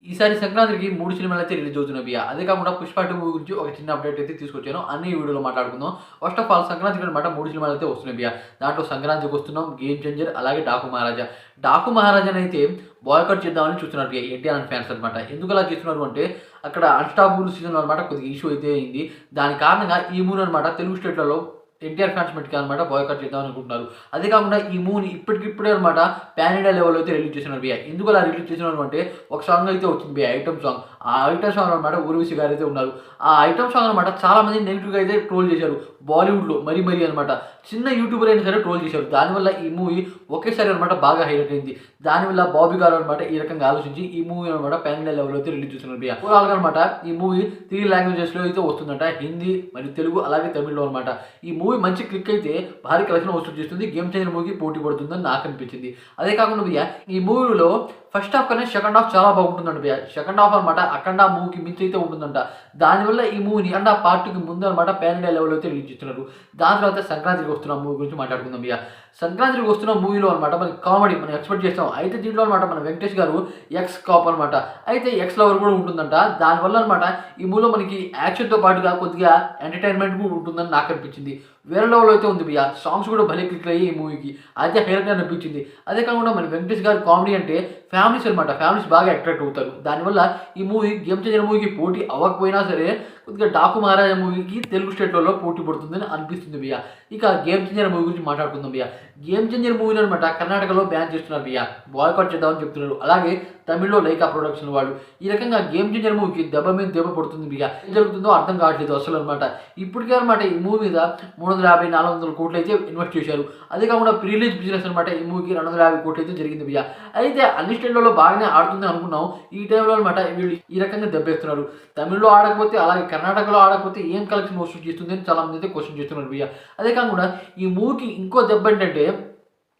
ఈసారి సంక్రాంతికి 3 సినిమాలైతే రిలీజ్ అవుతున్నాయి భయ్యా. అదే కాకుండా 'పుష్ప 2' మూవీ గురించి ఒక చిన్న అప్డేట్ అయితే తీసుకొచ్చాను. అన్ని ఈ వీడియోలో మాట్లాడుకుందాం. ఫస్ట్ ఆఫ్ ఆల్ సంక్రాంతికి అన్నమాట 3 సినిమాలైతే వస్తున్నాయి భయ్యా. దాంట్లో సంక్రాంతికి వస్తున్నాం, 'గేమ్ చేంజర్' అలాగే 'డాకు మహారాజా'. 'డాకు మహారాజా'నైతే బాయ్‌కట్ చేద్దామని చూస్తున్నారు భయ్యా ఎన్టీఆర్ ఫ్యాన్స్ అన్నమాట. ఎందుకు అలా చేస్తున్నారు అంటే అక్కడ 'అన్‌స్టాపబుల్' సీజన్‌లో అన్నమాట కొద్దిగా ఇష్యూ అయితే అయింది. దాని కారణంగా ఈ మూవీ అన్నమాట తెలుగు స్టేట్‌లలో ఎన్టీఆర్ ఫ్యాన్స్ మట్టికి అనమాట బాయ్‌కట్ చేద్దాం అనుకుంటున్నారు. అదే కాకుండా ఈ మూవీని ఇప్పటికిప్పుడే అనమాట పాన్ ఇండియా లెవెల్‌లో అయితే రిలీజ్ చేస్తున్నారు భయ్యా. ఎందుకు అలా రిలీజ్ చేస్తున్నారు అంటే ఒక సాంగ్ అయితే వచ్చింది భయ్యా, ఐటెమ్ సాంగ్. ఆ ఐటెమ్ సాంగ్ అనమాట ఊర్వశి గారు అయితే ఉన్నారు. ఆ ఐటెమ్ సాంగ్ అనమాట చాలా మంది నెగిటివ్‌గా అయితే ట్రోల్ చేశారు. బాలీవుడ్‌లో మరీ అనమాట. చిన్న యూట్యూబర్ అయినా సరే ట్రోల్ చేశారు. దానివల్ల ఈ మూవీ ఒకేసారి అనమాట బాగా హైలైట్ అయింది. దానివల్ల బాబీ గారు అనమాట ఈ రకంగా ఆలోచించి ఈ మూవీ అనమాట పాన్ ఇండియా లెవెల్‌లో అయితే రిలీజ్ చేస్తున్నారు భయ్యా. ఓవరాల్‌గా అనమాట ఈ మూవీ 3 లాంగ్వేజెస్‌లో అయితే వస్తుందంట. హిందీ మరియు తెలుగు అలాగే తమిళ్‌లో అనమాట. ఈ మూవీ మంచి క్లిక్ అయితే భారీ కలెక్షన్ వసూలు చేస్తుంది. 'గేమ్ చేంజర్' మూవీకి పోటీ పడుతుందని నాకు అనిపించింది. అదే కాకుండా భయ్యా ఈ మూవీలో ఫస్ట్ హాఫ్ కన్నా సెకండ్ హాఫ్ చాలా బాగుంటుందంట భయ్యా. సెకండ్ హాఫ్ అనమాట 'అఖండ' మూవీకి మించి అయితే ఉంటుందంట. దానివల్ల ఈ మూవీని 'అఖండ' పార్ట్ 2కి ముందు అనమాట పాన్ ఇండియా లెవెల్‌లో అయితే రిలీజ్ చేస్తున్నారు. దాని తర్వాత సంక్రాంతికి వస్తున్న మూవీ గురించి మాట్లాడుకుందాం భయ్యా. సంక్రాంతికి వస్తున్న మూవీలో అనమాట మనకి కామెడీ మనం ఎక్స్పెక్ట్ చేస్తాం. అయితే దీంట్లో అనమాట మన వెంకటేష్ గారు ఎక్స్ కాప్ అనమాట. అయితే ఎక్స్ లవర్ కూడా ఉంటుందంట. దానివల్ల అనమాట ఈ మూవీలో మనకి యాక్షన్‌తో పాటుగా కొద్దిగా ఎంటర్‌టైన్‌మెంట్ కూడా ఉంటుందని నాకు అనిపించింది. వేరే లెవెల్‌లో అయితే ఉంది భయ్యా. సాంగ్స్ కూడా భలే క్లిక్ అయ్యాయి ఈ మూవీకి. అయితే హైలైట్ అనిపించింది. అదే కాకుండా మన వెంకటేష్ గారి కామెడీ అంటే ఫ్యామిలీస్ అనమాట. ఫ్యామిలీస్ బాగా అట్రాక్ట్ అవుతారు. దానివల్ల ఈ మూవీ 'గేమ్ చేంజర్' మూవీకి పోటీ అవ్వకపోయినా సరే కొద్దిగా 'డాకు మహారాజా' మూవీకి తెలుగు స్టేట్‌లలో పోటీ పడుతుందని అనిపిస్తుంది భయ్యా. ఇక 'గేమ్ చేంజర్' మూవీ గురించి మాట్లాడుకుందాం భయ్యా. 'గేమ్ చేంజర్' మూవీని అనమాట కర్ణాటకలో బ్యాన్ చేస్తున్నారు భయ్యా. బాయ్‌కాట్ చేద్దామని చెప్తున్నారు. అలాగే తమిళ్‌లో లైకా ప్రొడక్షన్ వాళ్ళు. ఈ రకంగా 'గేమ్ చేంజర్' మూవీకి దెబ్బ మీద దెబ్బ పడుతుంది భయ్యా. ఏం జరుగుతుందో అర్థం కావట్లేదు అసలు అనమాట. ఇప్పటికే అనమాట ఈ మూవీ మీద 350, 400 కోట్లు అయితే ఇన్వెస్ట్ చేశారు. అదే కాకుండా ప్రీ రిలీజ్ బిజినెస్ అనమాట ఈ మూవీకి 250 కోట్లు అయితే జరిగింది భయ్యా. అయితే అన్ని స్టేట్లలో బాగానే ఆడుతుంది అనుకున్నాం. ఈ టైంలో అనమాట వీళ్ళు ఈ రకంగా దెబ్బేస్తున్నారు. తమిళ్లో ఆడకపోతే అలాగే కర్ణాటకలో ఆడకపోతే ఏం కలెక్షన్ వసూలు చేస్తుంది అని చాలా మంది అయితే క్వశ్చన్ చేస్తున్నారు భయ్యా. అదే కాకుండా ఈ మూవీకి ఇంకో దెబ్బ ఏంటంటే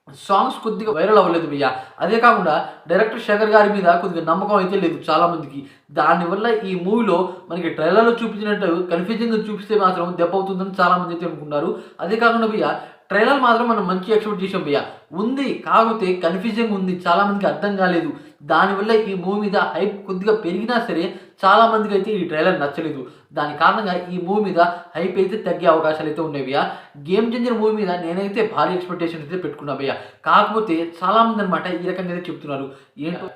సాంగ్స్ కొద్దిగా వైరల్ అవ్వలేదు భయ్యా. అదే కాకుండా డైరెక్టర్ శేఖర్ గారి మీద కొద్దిగా నమ్మకం అయితే లేదు చాలామందికి. దానివల్ల ఈ మూవీలో మనకి ట్రైలర్లో చూపించినట్టు కన్ఫ్యూజింగ్గా చూపిస్తే మాత్రం దెబ్బ అవుతుందని చాలామంది అయితే అనుకున్నారు. అదే కాకుండా భయ్యా ట్రైలర్ మాత్రం మనం మంచి ఎక్స్పెక్ట్ చేసాం భయ్యా. ఉంది కాకపోతే కన్ఫ్యూజింగ్ ఉంది. చాలామందికి అర్థం కాలేదు. దానివల్ల ఈ మూవీ మీద హైప్ కొద్దిగా పెరిగినా సరే చాలామందికి అయితే ఈ ట్రైలర్ నచ్చలేదు. దాని కారణంగా ఈ మూవీ మీద హైప్ అయితే తగ్గే అవకాశాలు అయితే ఉన్నాయి భయ్యా. 'గేమ్ చేంజర్' మూవీ మీద నేనైతే భారీ ఎక్స్పెక్టేషన్ అయితే పెట్టుకున్నా భయ్యా. కాకపోతే చాలామంది అనమాట ఈ రకంగా అయితే చెప్తున్నారు. ఏంటో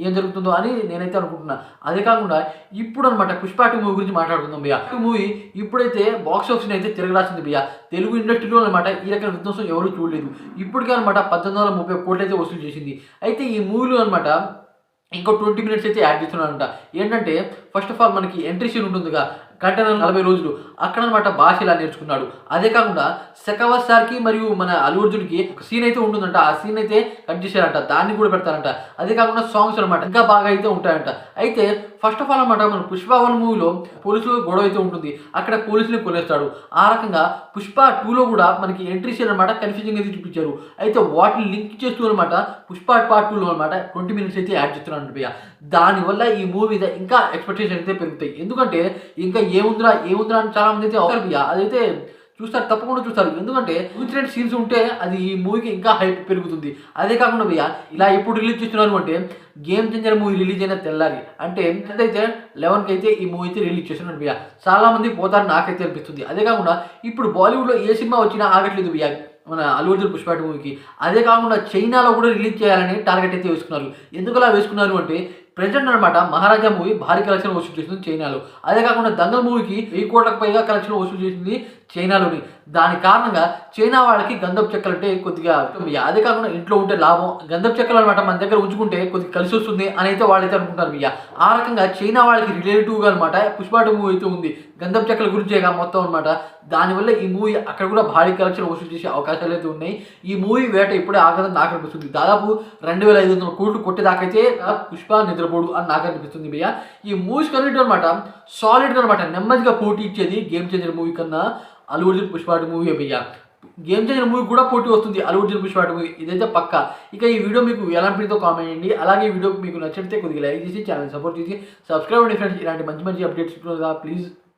ఏం జరుగుతుందో అని నేనైతే అనుకుంటున్నా. అదే కాకుండా ఇప్పుడు అనమాట 'పుష్ప 2' మూవీ గురించి మాట్లాడుకుందాం భయ్యా. మూవీ ఇప్పుడైతే బాక్స్ ఆఫీస్‌ని అయితే తిరగరాసింది భయ్యా. తెలుగు ఇండస్ట్రీలో అనమాట ఈ రకమైన విధ్వంసం ఎవరు చూడలేదు. ఇప్పటికే అనమాట 1830 కోట్లు అయితే వసూలు చేసింది. అయితే ఈ మూవీలో అనమాట ఇంకో 20 మినిట్స్ అయితే యాడ్ చేస్తున్నారంట. ఏంటంటే ఫస్ట్ ఆఫ్ ఆల్ మనకి ఎంట్రీ సీన్ ఉంటుందిగా కంటైనర్ 40 రోజులు అక్కడ అనమాట భాష ఇలా నేర్చుకున్నాడు. అదే కాకుండా శెఖావత్ సార్‌కి మరియు మన అల్లు అర్జున్‌కి ఒక సీన్ అయితే ఉంటుందంట. ఆ సీన్ అయితే కట్ చేశారంట. దాన్ని కూడా పెడతారంట. అదే కాకుండా సాంగ్స్ అనమాట ఇంకా బాగా అయితే ఉంటాయంట. అయితే ఫస్ట్ ఆఫ్ ఆల్ అనమాట మన 'పుష్ప 1' మూవీలో పోలీసులు గొడవ అయితే ఉంటుంది. అక్కడ పోలీసుని కొనేస్తాడు. ఆ రకంగా 'పుష్ప 2'లో కూడా మనకి ఎంట్రీ సీన్ అనమాట కన్ఫ్యూజింగ్ అయితే చూపించారు. అయితే వాటిని లింక్ చేస్తూ అనమాట 'పుష్ప పార్ట్ 2'లో అనమాట 20 మినిట్స్ అయితే యాడ్ చేస్తున్నాడు భయ్యా. దానివల్ల ఈ మూవీ మీద ఇంకా ఎక్స్పెక్టేషన్ అయితే పెరుగుతాయి. ఎందుకంటే ఇంకా ఏముందిరా అని చాలా మంది అయితే అవుతారు భయ్యా. అదైతే చూస్తారు, తప్పకుండా చూస్తారు. ఎందుకంటే ఇన్సిడెంట్ సీన్స్ ఉంటే అది ఈ మూవీకి ఇంకా హైప్ పెరుగుతుంది. అదే కాకుండా భయ్యా ఇలా ఎప్పుడు రిలీజ్ చేస్తున్నారు అంటే 'గేమ్ చేంజర్' మూవీ రిలీజ్ అయిన తెల్లారి అంటే 11కి అయితే ఈ మూవీ అయితే రిలీజ్ చేస్తున్నారు భయ్యా. చాలా మంది పోతారని నాకైతే అనిపిస్తుంది. అదే కాకుండా ఇప్పుడు బాలీవుడ్లో ఏ సినిమా వచ్చినా ఆగట్లేదు భయ్యా మన అల్లు అర్జున్ 'పుష్ప 2' మూవీకి. అదే కాకుండా చైనాలో కూడా రిలీజ్ చేయాలని టార్గెట్ అయితే వేసుకున్నారు. ఎందుకు అలా వేసుకున్నారు అంటే ప్రెజెంట్ అనమాట 'మహారాజా' మూవీ భారీ కలెక్షన్ వసూలు చేస్తుంది చైనాలో. అదే కాకుండా 'దంగల్' మూవీకి 1000 కోట్లకు పైగా కలెక్షన్ వసూలు చేసింది చైనాలోని. దాని కారణంగా చైనా వాళ్ళకి గంధపు చెక్కలు అంటే కొద్దిగా అదే కాకుండా ఇంట్లో ఉంటే లాభం, గంధపు చెక్కలు అనమాట మన దగ్గర ఉంచుకుంటే కొద్దిగా కలిసి వస్తుంది అని అయితే వాళ్ళైతే అనుకుంటారు భయ్యా. ఆ రకంగా చైనా వాళ్ళకి రిలేటివ్గా అనమాట 'పుష్ప 2' మూవీ అయితే ఉంది. గంధపు చెక్కల గురించేగా మొత్తం అనమాట. దానివల్ల ఈ మూవీ అక్కడ కూడా భారీ కలెక్షన్ వసూలు చేసే అవకాశాలు అయితే ఉన్నాయి. ఈ మూవీ వేట ఇప్పుడే ఆగదని నాకు అనిపిస్తుంది. దాదాపు 2500 కోట్లు కొట్టేదాకైతే 'పుష్ప' నిద్రపోడు అని నాకు అనిపిస్తుంది భయ్యా. ఈ మూవీస్ కన్నిటి అనమాట సాలిడ్గా అనమాట నెమ్మదిగా పోటీ ఇచ్చేది 'గేమ్ చేంజర్' మూవీ కన్నా అల్లు అర్జున్ 'పుష్ప 2' మూవీ భయ్యా. 'గేమ్ చేంజర్' మూవీ కూడా పోటీ వస్తుంది అల్లు అర్జున్ 'పుష్ప 2' మూవీ, ఇదైతే పక్కా. ఇక ఈ వీడియో మీకు ఎలా అనిపించిందో కామెంట్ చేయండి. అలాగే ఈ వీడియో మీకు నచ్చితే కొద్దిగా లైక్ చేసి ఛానల్ సపోర్ట్ చేసి సబ్స్క్రైబ్ అవ్వండి ఫ్రెండ్స్. ఇలాంటి మంచి అప్డేట్స్ ప్లీజ్.